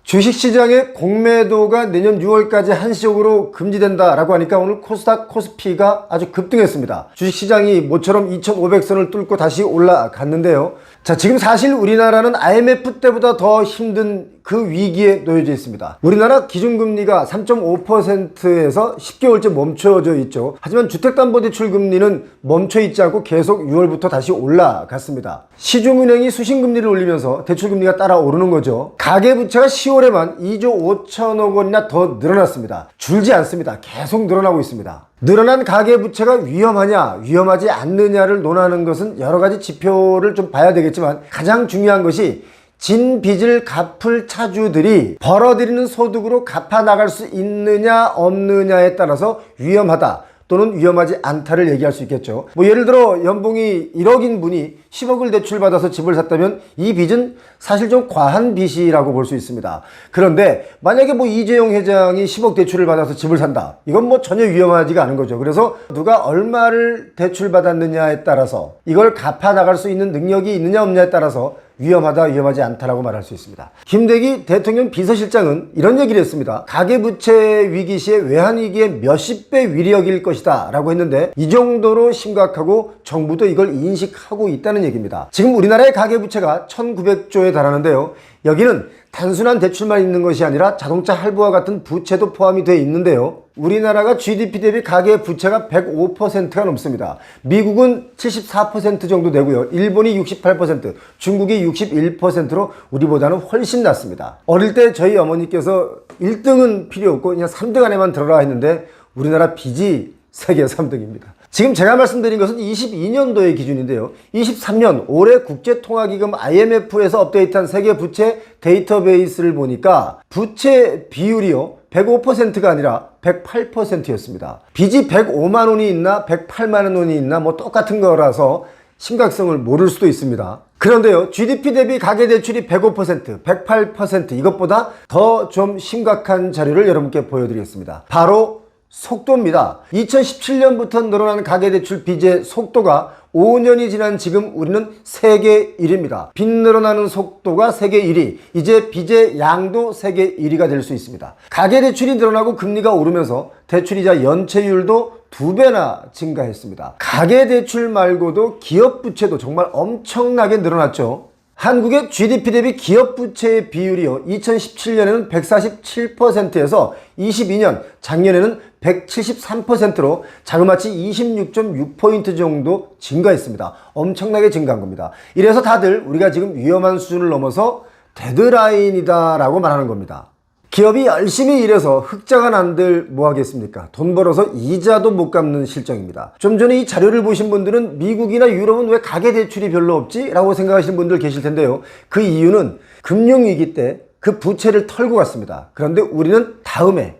주식시장의 공매도가 내년 6월까지 한시적으로 금지된다라고 하니까 오늘 코스닥, 코스피가 아주 급등했습니다. 주식시장이 모처럼 2500선을 뚫고 다시 올라갔는데요. 자, 지금 사실 우리나라는 IMF 때보다 더 힘든 그 위기에 놓여져 있습니다. 우리나라 기준금리가 3.5%에서 10개월째 멈춰져 있죠. 하지만 주택담보대출 금리는 멈춰 있지 않고 계속 6월부터 다시 올라갔습니다. 시중은행이 수신금리를 올리면서 대출금리가 따라 오르는 거죠. 가계부채가 10월에만 2조 5천억 원이나 더 늘어났습니다. 줄지 않습니다. 계속 늘어나고 있습니다. 늘어난 가계부채가 위험하냐 위험하지 않느냐를 논하는 것은 여러 가지 지표를 좀 봐야 되겠지만 가장 중요한 것이 진 빚을 갚을 차주들이 벌어들이는 소득으로 갚아 나갈 수 있느냐 없느냐에 따라서 위험하다 또는 위험하지 않다를 얘기할 수 있겠죠. 예를 들어 연봉이 1억인 분이 10억을 대출받아서 집을 샀다면 이 빚은 사실 좀 과한 빚이라고 볼 수 있습니다. 그런데 만약에 이재용 회장이 10억 대출을 받아서 집을 산다. 이건 전혀 위험하지가 않은 거죠. 그래서 누가 얼마를 대출받았느냐에 따라서 이걸 갚아 나갈 수 있는 능력이 있느냐 없느냐에 따라서 위험하다 위험하지 않다라고 말할 수 있습니다. 김대기 대통령 비서실장은 이런 얘기를 했습니다. 가계부채 위기 시에 외환위기의 몇십 배 위력일 것이다 라고 했는데 이 정도로 심각하고 정부도 이걸 인식하고 있다는 얘기입니다. 지금 우리나라의 가계부채가 1900조에 달하는데요. 여기는 단순한 대출만 있는 것이 아니라 자동차 할부와 같은 부채도 포함이 되어 있는데요. 우리나라가 GDP 대비 가계 부채가 105%가 넘습니다. 미국은 74% 정도 되고요. 일본이 68%, 중국이 61%로 우리보다는 훨씬 낮습니다. 어릴 때 저희 어머니께서 1등은 필요 없고 그냥 3등 안에만 들어라 했는데 우리나라 빚이 세계 3등입니다. 지금 제가 말씀드린 것은 22년도의 기준인데요. 23년 올해 국제통화기금 IMF에서 업데이트한 세계 부채 데이터베이스를 보니까 부채 비율이요 105%가 아니라 108%였습니다. 빚이 105만 원이 있나 108만 원이 있나 똑같은 거라서 심각성을 모를 수도 있습니다. 그런데요, GDP 대비 가계대출이 105%, 108% 이것보다 더 좀 심각한 자료를 여러분께 보여드리겠습니다. 바로 속도입니다. 2017년부터 늘어난 가계대출 빚의 속도가 5년이 지난 지금 우리는 세계 1위입니다. 빚 늘어나는 속도가 세계 1위, 이제 빚의 양도 세계 1위가 될 수 있습니다. 가계대출이 늘어나고 금리가 오르면서 대출이자 연체율도 2배나 증가했습니다. 가계대출 말고도 기업부채도 정말 엄청나게 늘어났죠. 한국의 GDP 대비 기업부채의 비율이요 2017년에는 147%에서 22년 작년에는 173%로 자그마치 26.6포인트 정도 증가했습니다. 엄청나게 증가한 겁니다. 이래서 다들 우리가 지금 위험한 수준을 넘어서 데드라인이다 라고 말하는 겁니다. 기업이 열심히 일해서 흑자가 난들 뭐 하겠습니까? 돈 벌어서 이자도 못 갚는 실정입니다. 좀 전에 이 자료를 보신 분들은 미국이나 유럽은 왜 가계대출이 별로 없지? 라고 생각하시는 분들 계실 텐데요. 그 이유는 금융위기 때 그 부채를 털고 갔습니다. 그런데 우리는 다음에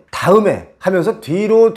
하면서 뒤로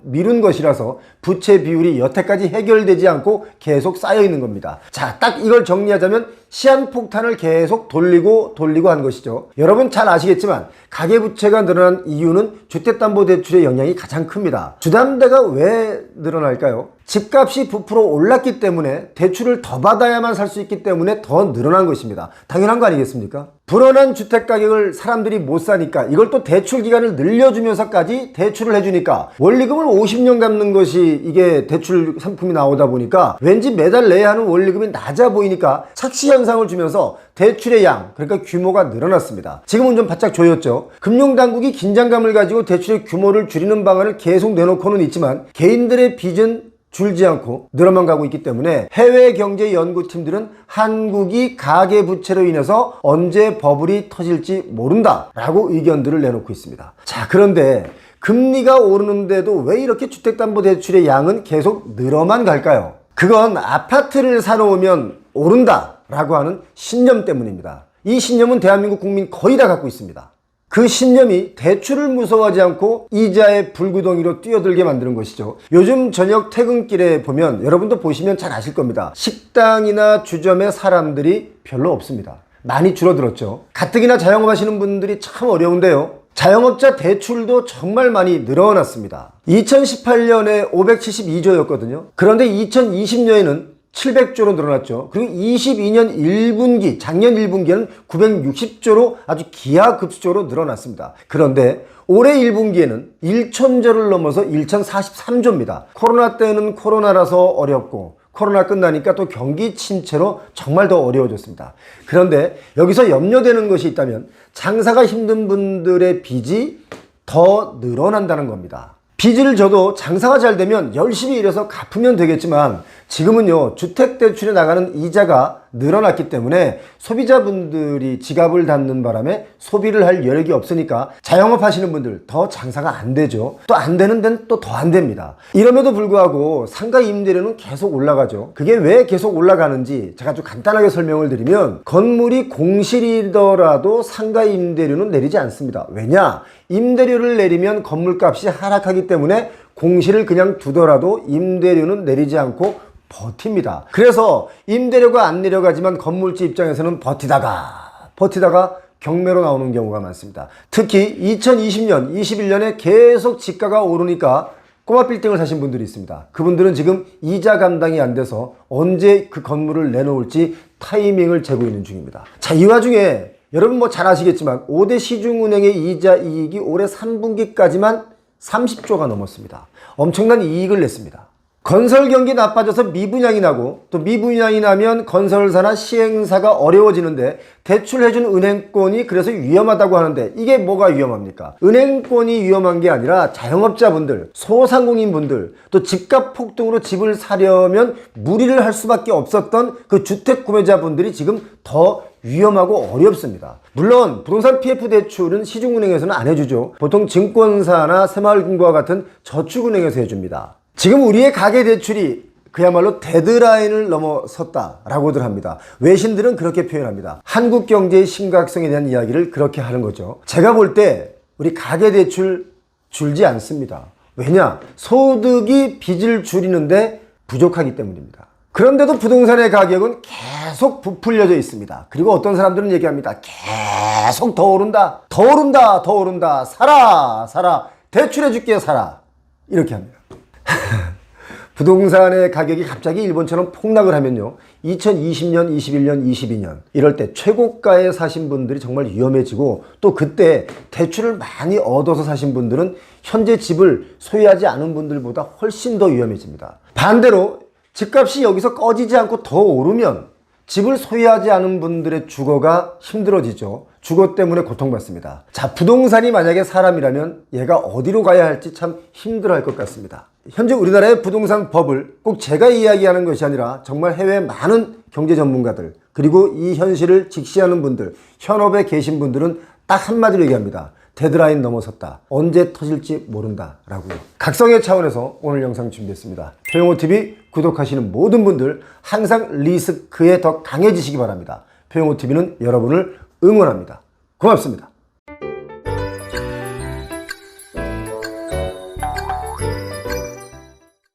미룬 것이라서 부채 비율이 여태까지 해결되지 않고 계속 쌓여 있는 겁니다. 자, 딱 이걸 정리하자면 시한폭탄을 계속 돌리고 한 것이죠. 여러분 잘 아시겠지만 가계부채가 늘어난 이유는 주택담보대출의 영향이 가장 큽니다. 주담대가 왜 늘어날까요? 집값이 부풀어 올랐기 때문에 대출을 더 받아야만 살 수 있기 때문에 더 늘어난 것입니다. 당연한 거 아니겠습니까? 불어난 주택가격을 사람들이 못 사니까 이걸 또 대출 기간을 늘려주면서까지 대출을 해주니까 원리금을 50년 갚는 것이 이게 대출 상품이 나오다 보니까 왠지 매달 내야 하는 원리금이 낮아 보이니까 착시 현상을 주면서 대출의 양, 그러니까 규모가 늘어났습니다. 지금은 좀 바짝 조였죠. 금융당국이 긴장감을 가지고 대출의 규모를 줄이는 방안을 계속 내놓고는 있지만 개인들의 빚은 줄지 않고 늘어만 가고 있기 때문에 해외경제연구팀들은 한국이 가계부채로 인해서 언제 버블이 터질지 모른다 라고 의견들을 내놓고 있습니다. 자, 그런데 금리가 오르는데도 왜 이렇게 주택담보대출의 양은 계속 늘어만 갈까요? 그건 아파트를 사놓으면 오른다 라고 하는 신념 때문입니다. 이 신념은 대한민국 국민 거의 다 갖고 있습니다. 그 신념이 대출을 무서워하지 않고 이자의 불구덩이로 뛰어들게 만드는 것이죠. 요즘 저녁 퇴근길에 보면 여러분도 보시면 잘 아실 겁니다. 식당이나 주점에 사람들이 별로 없습니다. 많이 줄어들었죠. 가뜩이나 자영업 하시는 분들이 참 어려운데요. 자영업자 대출도 정말 많이 늘어났습니다. 2018년에 572조였거든요. 그런데 2020년에는 700조로 늘어났죠. 그리고 22년 1분기, 작년 1분기에는 960조로 아주 기하급수적으로 늘어났습니다. 그런데 올해 1분기에는 1000조를 넘어서 1043조입니다. 코로나 때는 코로나라서 어렵고 코로나 끝나니까 또 경기 침체로 정말 더 어려워졌습니다. 그런데 여기서 염려되는 것이 있다면 장사가 힘든 분들의 빚이 더 늘어난다는 겁니다. 빚을 져도 장사가 잘 되면 열심히 일해서 갚으면 되겠지만 지금은요, 주택대출에 나가는 이자가 늘어났기 때문에 소비자분들이 지갑을 닫는 바람에 소비를 할 여력이 없으니까 자영업 하시는 분들 더 장사가 안 되죠. 또 안 되는 데는 또 더 안 됩니다. 이럼에도 불구하고 상가 임대료는 계속 올라가죠. 그게 왜 계속 올라가는지 제가 좀 간단하게 설명을 드리면 건물이 공실이더라도 상가 임대료는 내리지 않습니다. 왜냐? 임대료를 내리면 건물값이 하락하기 때문에 공실을 그냥 두더라도 임대료는 내리지 않고 버팁니다. 그래서 임대료가 안 내려가지만 건물주 입장에서는 버티다가 경매로 나오는 경우가 많습니다. 특히 2020년, 21년에 계속 지가가 오르니까 꼬마 빌딩을 사신 분들이 있습니다. 그분들은 지금 이자 감당이 안 돼서 언제 그 건물을 내놓을지 타이밍을 재고 있는 중입니다. 자, 이 와중에 여러분 뭐 잘 아시겠지만 5대 시중은행의 이자 이익이 올해 3분기까지만 30조가 넘었습니다. 엄청난 이익을 냈습니다. 건설 경기 나빠져서 미분양이 나고 또 미분양이 나면 건설사나 시행사가 어려워지는데 대출해준 은행권이 그래서 위험하다고 하는데 이게 뭐가 위험합니까? 은행권이 위험한 게 아니라 자영업자분들, 소상공인분들, 또 집값 폭등으로 집을 사려면 무리를 할 수밖에 없었던 그 주택 구매자분들이 지금 더 위험하고 어렵습니다. 물론 부동산 PF 대출은 시중은행에서는 안 해주죠. 보통 증권사나 새마을금고와 같은 저축은행에서 해줍니다. 지금 우리의 가계대출이 그야말로 데드라인을 넘어섰다라고들 합니다. 외신들은 그렇게 표현합니다. 한국 경제의 심각성에 대한 이야기를 그렇게 하는 거죠. 제가 볼 때 우리 가계대출 줄지 않습니다. 왜냐? 소득이 빚을 줄이는데 부족하기 때문입니다. 그런데도 부동산의 가격은 계속 부풀려져 있습니다. 그리고 어떤 사람들은 얘기합니다. 계속 더 오른다. 사라. 대출해줄게, 사라. 이렇게 합니다. 부동산의 가격이 갑자기 일본처럼 폭락을 하면요, 2020년, 21년, 22년 이럴 때 최고가에 사신 분들이 정말 위험해지고 또 그때 대출을 많이 얻어서 사신 분들은 현재 집을 소유하지 않은 분들보다 훨씬 더 위험해집니다. 반대로 집값이 여기서 꺼지지 않고 더 오르면 집을 소유하지 않은 분들의 주거가 힘들어지죠. 주거 때문에 고통받습니다. 자, 부동산이 만약에 사람이라면 얘가 어디로 가야 할지 참 힘들어할 것 같습니다. 현재 우리나라의 부동산 법을 꼭 제가 이야기하는 것이 아니라 정말 해외 많은 경제 전문가들 그리고 이 현실을 직시하는 분들, 현업에 계신 분들은 딱 한마디로 얘기합니다. 데드라인 넘어섰다. 언제 터질지 모른다 라고요. 각성의 차원에서 오늘 영상 준비했습니다. 표영호TV 구독하시는 모든 분들 항상 리스크에 더 강해지시기 바랍니다. 표영호TV는 여러분을 응원합니다. 고맙습니다.